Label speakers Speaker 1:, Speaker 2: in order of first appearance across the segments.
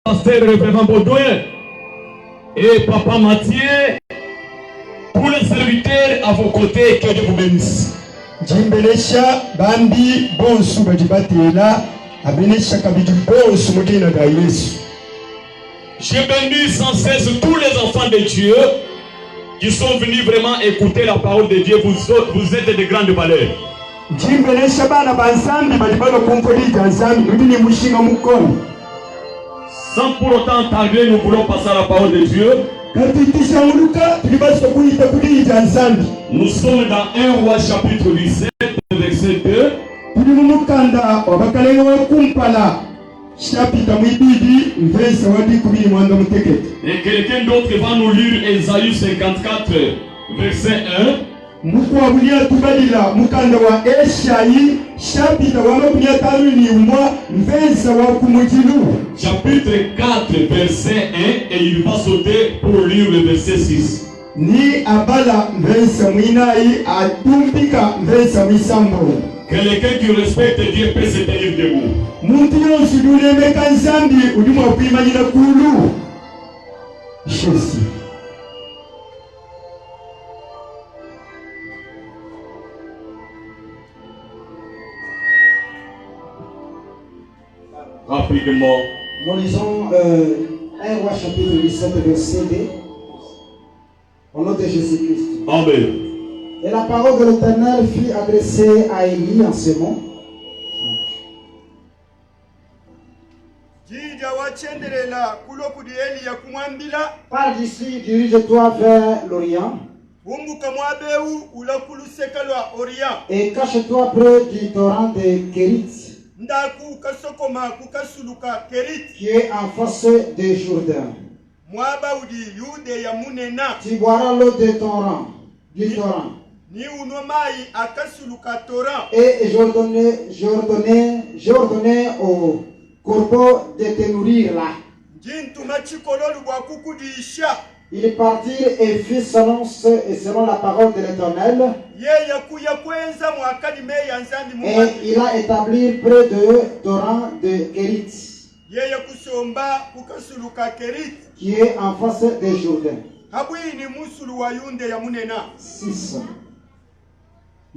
Speaker 1: pasteur révérend Baudouin et papa Mathieu, tous les serviteurs à vos côtés, que Dieu vous bénisse.
Speaker 2: Jimbelesha bambi bonsu bajibatela abenesha kabidi bonsu mukina da Yesu.
Speaker 1: Je bénis sans cesse tous les enfants de Dieu qui sont venus vraiment écouter la parole de Dieu. Vous êtes de grande valeur.
Speaker 2: Jimbelesha bana bansambi balibalo kumkolita nsambi ndini mushinga mukono.
Speaker 1: Sans pour autant tarder, nous voulons passer à la parole de Dieu. Nous sommes dans 1 Roi chapitre 17, verset 2. Et quelqu'un d'autre va nous lire Ésaïe 54, verset 1.
Speaker 2: Mukwabulia tubalila mukanda wa Eshayi chapitre wa makunya taruni umwa mvensa wa kumujilu.
Speaker 1: Chapitre 4 verset 1 et il va sauter pour lire le verset 6.
Speaker 2: Ni abala mvensa mwinai atumpika mvensa mwisambo.
Speaker 1: Quelqu'un qui respecte Dieu peut se tenir debout.
Speaker 2: Muntu yonsi dulemeka nzambi ulimwa kwimanyira kulu. Jésus.
Speaker 1: Rapidement.
Speaker 3: Nous lisons 1 Roi chapitre 17 verset 2 au nom de Jésus-Christ.
Speaker 1: Amen.
Speaker 3: Et la parole de l'Éternel fut adressée à Élie en ce mot. Par d'ici, dirige-toi vers l'Orient. Et cache-toi près du torrent de Kérit, qui est en face de Jourdain. Tu boiras l'eau du torrent. Et j'ordonnais au corbeau de te nourrir là. Ils partirent et firent selon la parole de l'Éternel. Et il a établi près de torrent de Kérit, qui est en face de Jourdain. 6.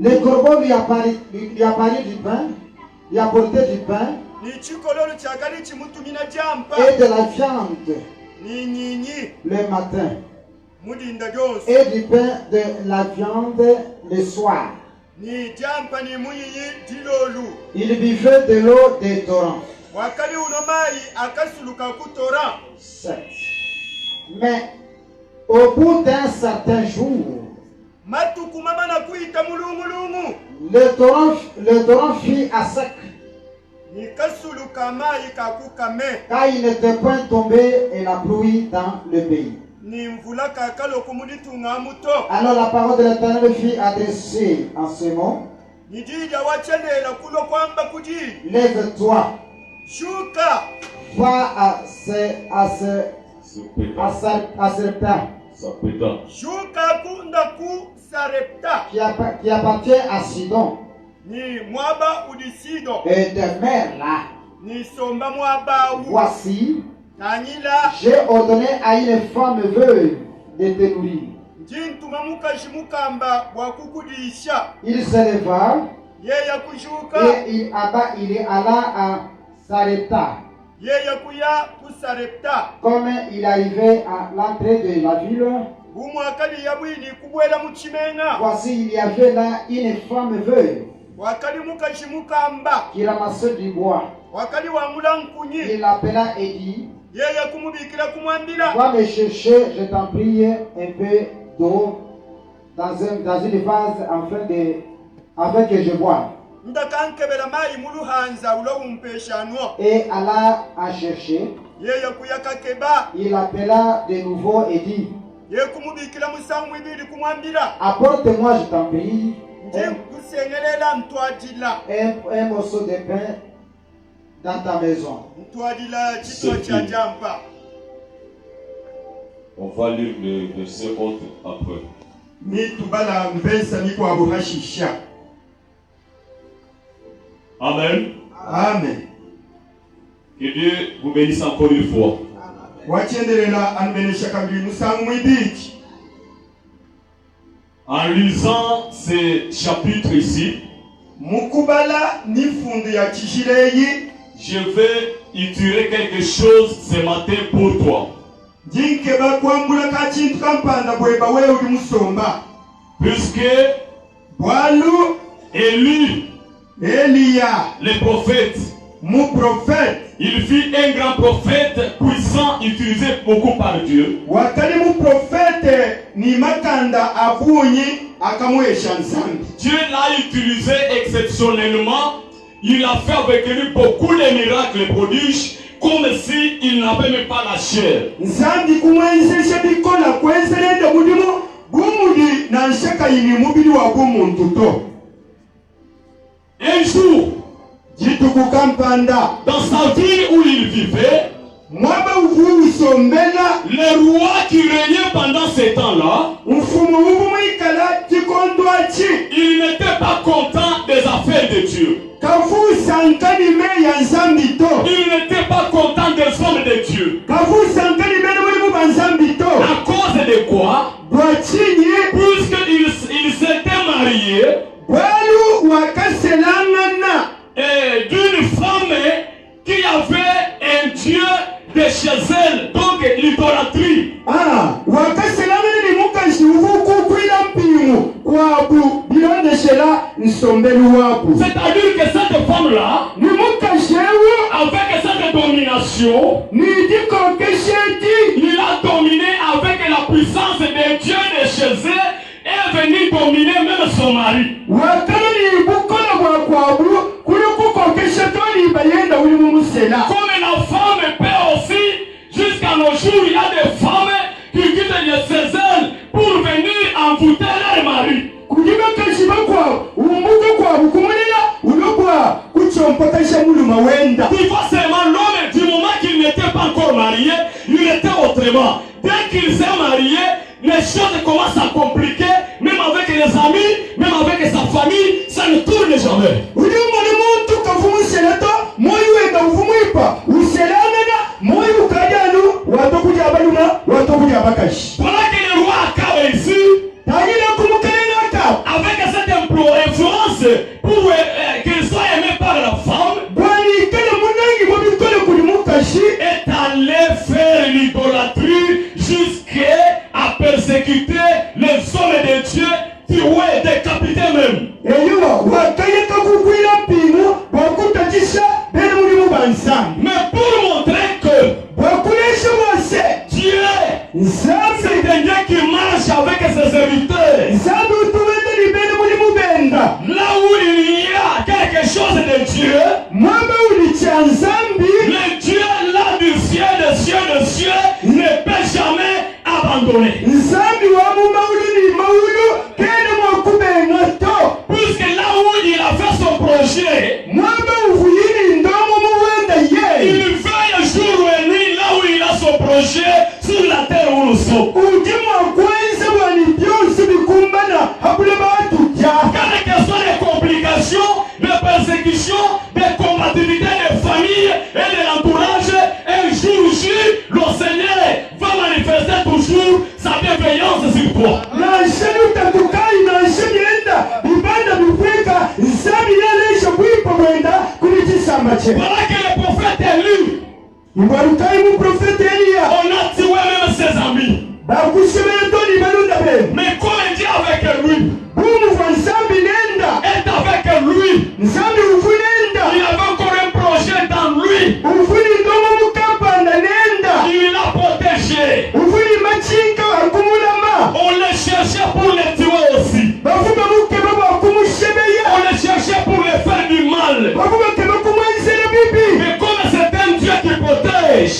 Speaker 3: Le corbeau lui apparut du pain, lui apportait du pain et de la viande le matin, et du pain de la viande le soir. Il buvait de l'eau des torrents. 7. Mais au bout d'un certain jour, le torrent fut à sec, car il n'était point tombé et la pluie dans le pays. Alors la parole de l'Éternel fut adressée en ce mot. Lève-toi, va à Sarepta, qui appartient à Sidon, et demeure là. Voici, j'ai ordonné à une femme veuve de te nourrir. Il se leva et il alla à Sarepta. Comme il arrivait à l'entrée de la ville, voici il y avait là une femme veuve qui ramassait du bois. Il l'appela et dit, va me chercher, je t'en prie, un peu d'eau dans une vase afin que je boive. Et alla à chercher. Il appela de nouveau et dit, apporte-moi, je t'en prie, un morceau de pain dans ta maison.
Speaker 1: On va lire le verset autre après.
Speaker 2: Amen.
Speaker 1: Que Dieu vous bénisse encore une fois. En lisant ces chapitres ici, je vais utiliser quelque chose ce matin pour toi. Puisque Élia, le prophète, il fut un grand prophète puissant, utilisé beaucoup par Dieu. Dieu l'a utilisé exceptionnellement. Il a fait avec lui beaucoup de miracles et prodiges, comme s'il n'avait même pas la chair. Un jour, dans sa ville où il vivait, le roi qui régnait pendant ce temps-là, il n'était pas content des affaires de Dieu. Il n'était pas content des hommes de Dieu. À cause de quoi? Puisqu'il s'était marié d'une femme qui avait un dieu de chez elle, donc l'idolâtrie. C'est-à-dire que cette femme-là, avec cette domination, il a dominé avec la puissance des dieux de chez elle et est venu dominer même son mari. Comme la femme peut aussi, jusqu'à nos jours, il y a des femmes qui quittent les Césaires pour venir envoûter leur mari. Tu vois seulement l'homme, du moment qu'il n'était pas encore marié, il était autrement. Dès qu'il s'est marié, les choses commencent à compliquer, même avec les amis, même avec sa famille, ça ne tourne jamais. Voilà que le roi Akab ici, avec cette influence pour qu'il soit aimé par la femme, est allé faire l'idolâtrie jusqu'à persécuter les hommes de Dieu, tuer, décapiter même. Mais pour montrer que Dieu, c'est un Dieu qui marche avec ses serviteurs. Là où il y a quelque chose de Dieu, le Dieu là du ciel, des cieux, ne peut jamais abandonner. Puisque là où il a fait son projet, il veille jour et nuit là où il a son projet sur la terre où nous sommes. Quelles que soient les complications, les persécutions, les combativités des familles et de l'entourage, un jour J, le Seigneur va manifester toujours sa bienveillance sur toi. Voilà que le prophète Élie, on a tué même ses amis. Mais comme il dit avec lui, est avec lui, il avait encore un projet dans lui. Il l'a protégé. On le cherchait pour le tuer aussi. On le cherchait pour le faire du mal. Mais comme c'est un Dieu qui protège,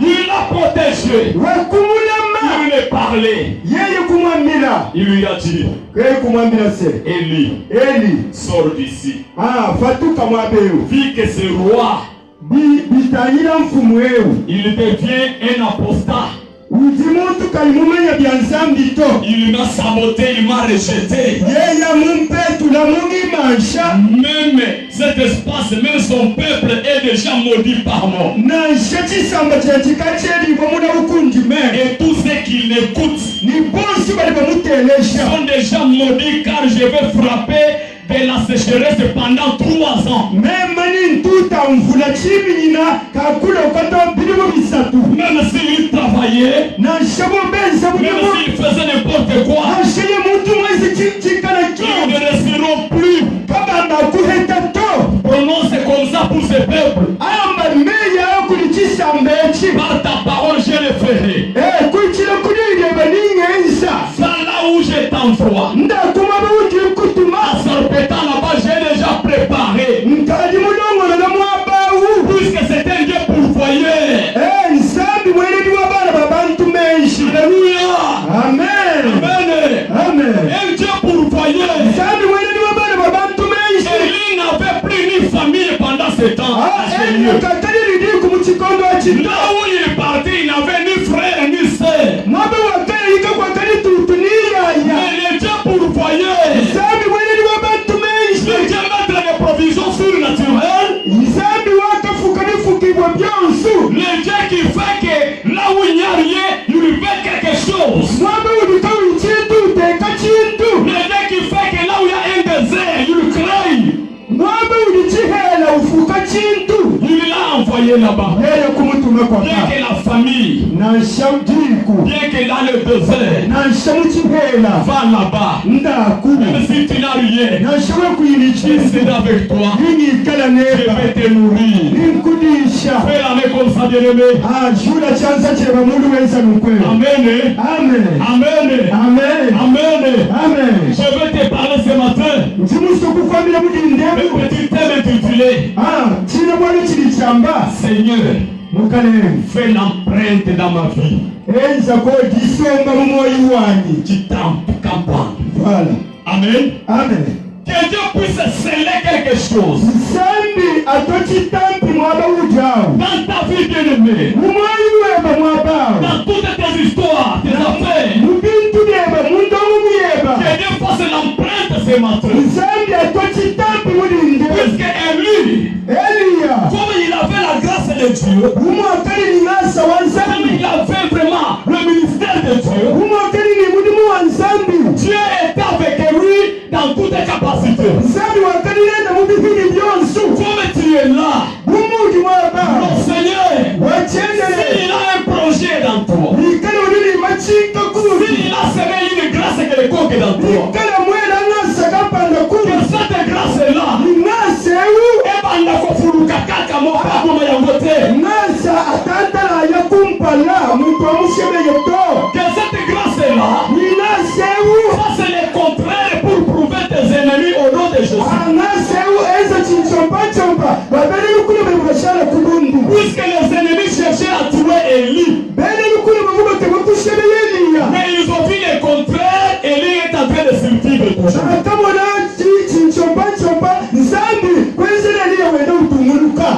Speaker 1: il l'a protégé. Il lui a parlé. Il lui a dit, Élie, sors d'ici. Vu que ce roi, il devient un apostat. Il Il m'a saboté, il m'a rejeté. Même cet espace, même son peuple est déjà maudit par moi. Et tous ceux qui l'écoutent sont déjà maudits car je vais frapper de la sécheresse pendant 3 ans. Même s'il travaillait, même s'il faisait n'importe quoi, ils ne resteront plus. Prononce comme ça pour ce peuple. Par ta parole, je le ferai. C'est là où je t'envoie. À Sarpétan là-bas, j'ai déjà préparé. Puisque c'est un Dieu pourvoyeur. Alléluia. Amen. Amen. Un Dieu pourvoyeur. Élie n'avait plus ni famille pendant ce temps. Là où il est parti, il n'avait ni frère ni sœur. Mais le Dieu pourvoyeur, le Dieu mettre des provisions surnaturelles, le Dieu qui fait que là où il n'y a rien, il lui fait quelque chose. Le Dieu qui fait que là où il y a un désert, il lui crée. Il l'a envoyé là-bas. Bien que la famille, bien que dans le désert, va là-bas. Même si tu n'as rien, je serai avec toi. Je vais te nourrir. Fais la main comme ça, bien-aimé. Amen. Amen. Amen. Je vais te parler ce matin. Le petit thème intitulé Seigneur, fais l'empreinte dans ma vie. Tu t'emportes. Voilà. Amen. Que Dieu puisse sceller quelque chose dans ta vie, bien-aimée, dans toutes tes histoires, tes affaires. Que Dieu fasse l'empreinte ce matin. Puisque Élie, comme il avait la grâce de Dieu, comme il avait vraiment le ministère de Dieu, Dieu était avec lui dans toutes les capacités. Comme tu es là, mon Seigneur, s'il a un projet dans toi, s'il a semé une grâce quelconque dans toi, que cette grâce-là, que cette grâce-là fasse le contraire pour prouver tes ennemis au nom de Jésus. Puisque les ennemis cherchaient à tuer Élie, mais ils ont vu le contraire. Élie est en train de survivre toujours.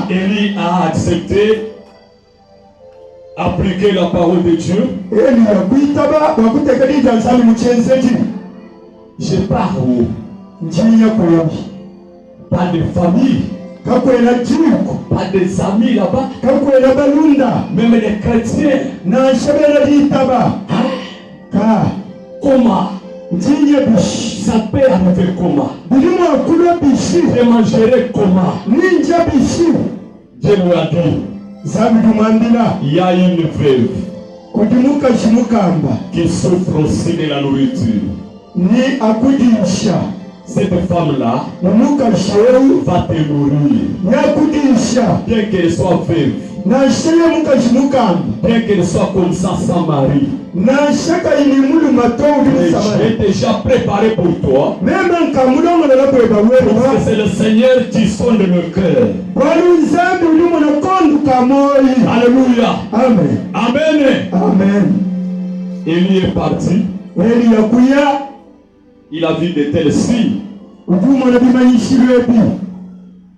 Speaker 1: Élie a accepté appliquer la parole de Dieu. Je pars où? Pas de famille, pas des amis là-bas, même les chrétiens. Comment? Ça peut arriver comment? Je mangerai comment? Dieu lui a dit, il y a une veuve qui souffre aussi de la nourriture. Cette femme-là va te nourrir. Bien qu'elle soit veuve, bien qu'elle soit comme ça sans mari, j'ai déjà préparé pour toi. Parce que c'est le Seigneur qui sonde le cœur. Alléluia. Amen. Élie est parti. Il a vu de tels signes.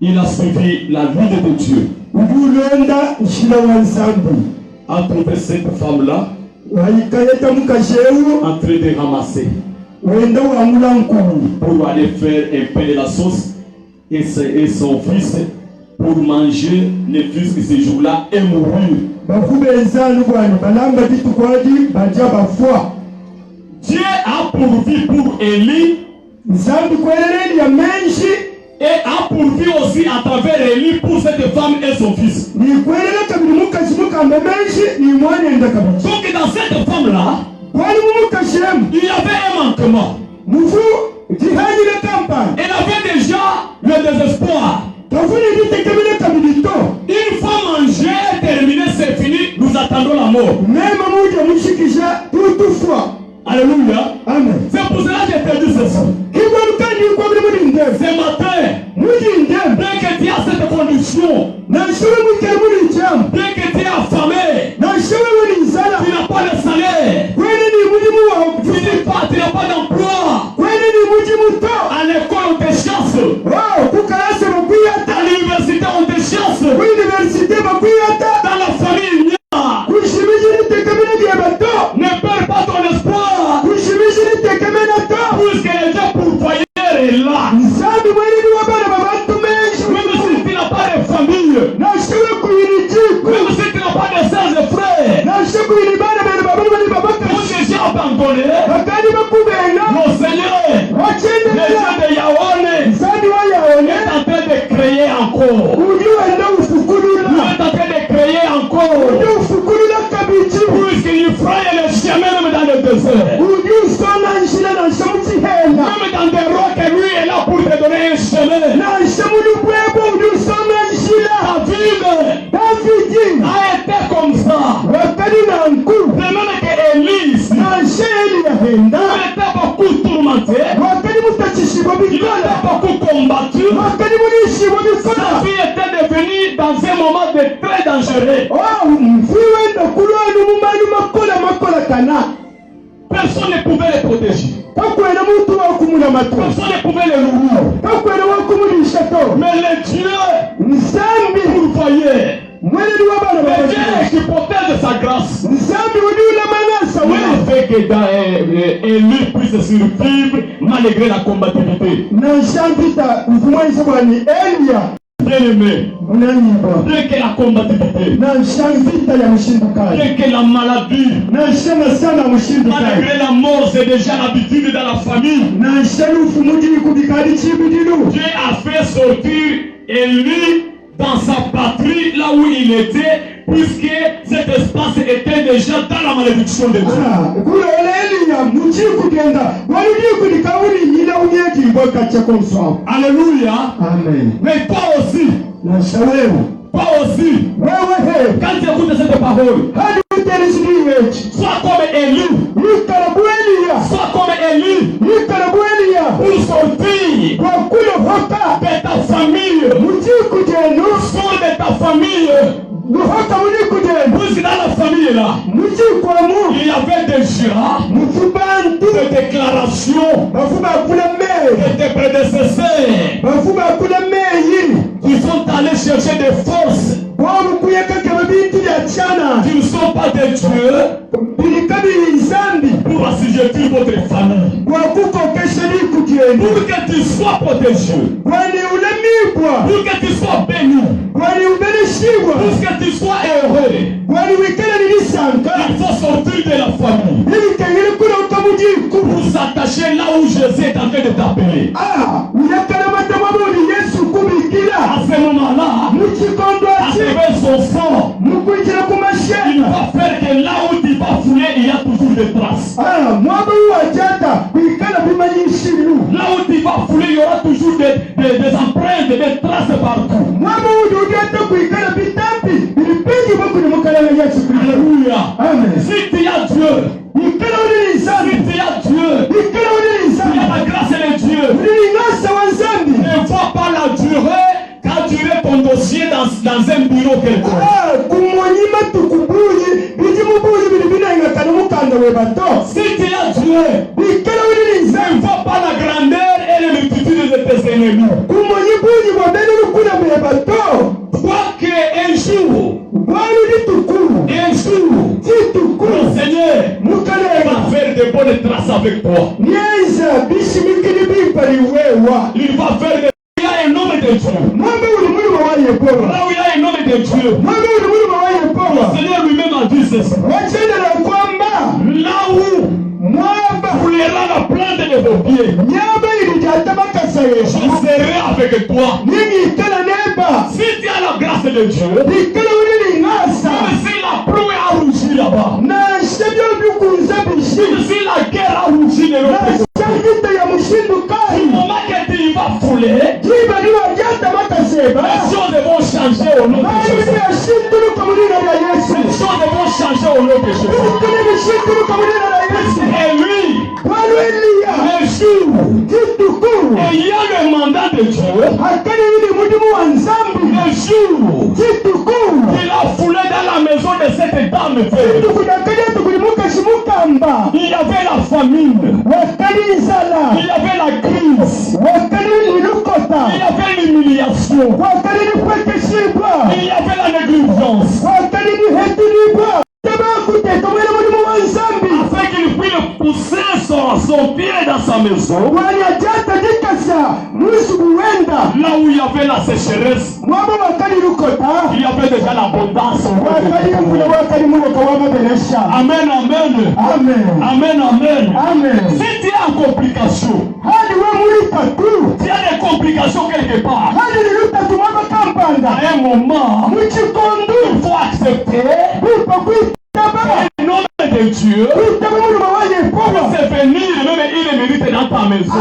Speaker 1: Il a suivi la vie de Dieu. A trouvé cette femme-là en train de ramasser pour aller faire un peu de la sauce et son fils pour manger ne fût-ce que ce jour-là et mourir. Dieu a pourvu pour Élie et a pourvu aussi à travers Élie pour cette femme et son fils. Donc dans cette femme-là, il y avait un manquement. Elle avait déjà le désespoir. Une fois mangé, terminé, c'est fini, nous attendons la mort. Alléluia. Amen. C'est pour cela que j'ai perdu ceci. Ce matin, dès que tu as cette condition, dès que tu es affamé, tu n'as pas de salaire, tu n'as pas d'emploi, à l'école on te chasse, à l'université on te chasse, dans la famille il y a. Ne perds pas ton espoir, puisque le Dieu pourvoyeur est là. Même si tu n'as pas de famille, même si tu n'as pas de sœurs et frères, tous ces gens abandonnés, le Seigneur, le Dieu de Yahweh, est en train de créer encore. Il est en train de créer encore. Puisqu'il fraye le chemin même dans le désert. Même dans des rocs, lui est là pour te donner un chemin. David a été comme ça. De même que Élise, il était beaucoup tourmenté. Il était beaucoup combattu. Sa vie était devenue dans un moment de très dangereux. Personne ne pouvait les protéger. Personne ne pouvait les nourrir. Mais le Dieu pourvoyait. Le Dieu qui protège de sa grâce. Il a fait que Élie puisse survivre malgré la combativité. Bien-aimé, dès que la combativité, dès que la maladie, malgré la mort, c'est déjà l'habitude dans la famille. Dieu a fait sortir Élie dans sa patrie, là où il était, puisque cet espace était déjà dans la malédiction de Dieu. Alléluia. Amen. Mais toi aussi, toi aussi, quand tu écoutes cette parole, sois comme Élie, sois comme Élie, pour sortir de ta famille, sors de ta famille. Puisque dans la famille là, il y avait déjà des déclarations de tes prédécesseurs qui sont allés chercher des forces qui ne sont pas des dieux pour assujettir votre famille, pour que tu sois protégé, pour que tu sois béni, pour que tu sois heureux. Il faut sortir de la famille pour s'attacher là où Jésus est en train de t'appeler. À ce moment-là, à travers son sang, il va faire que là où tu vas fouler, il y a toujours des traces. Là où tu vas fouler, il y aura toujours des empreintes, des traces partout. Alléluia. Amen. Si tu as Dieu, si tu as Dieu, si tu as la grâce de Dieu, ne vois pas la durée qu'a duré ton dossier dans un bureau quelconque. Si tu as Dieu, ne vois pas la grandeur et la multitude de tes ennemis. Vois qu'un jour, Le Seigneur va faire de bonnes traces avec toi. Il va faire de... Il y a un homme de Dieu. Là où il y a un homme de Dieu, le Seigneur lui-même a dit ceci. Là où coulera la plante de vos pieds, je serai avec toi. Si tu as la grâce de Dieu, même si la pluie a rougi là-bas, si la guerre a rougi de l'autre côté, du moment que tu vas fouler, les choses vont changer au nom de Jésus. Les choses vont changer au nom de Jésus. Et lui, le jour, et il y a le mandat de Dieu, le jour, il a foulé dans la maison de cette dame. Il y avait la famine, il y avait la crise, il y avait l'humiliation, il y avait la négligence. Afin qu'il puisse pousser son pied dans sa maison, là où il y avait la sécheresse, il y avait déjà l'abondance. Amen, amen. Amen, amen. Si tu es en complication, tu as des complications quelque part, à un moment, il faut accepter le nom de Dieu, c'est venir, même il mérite dans ta maison.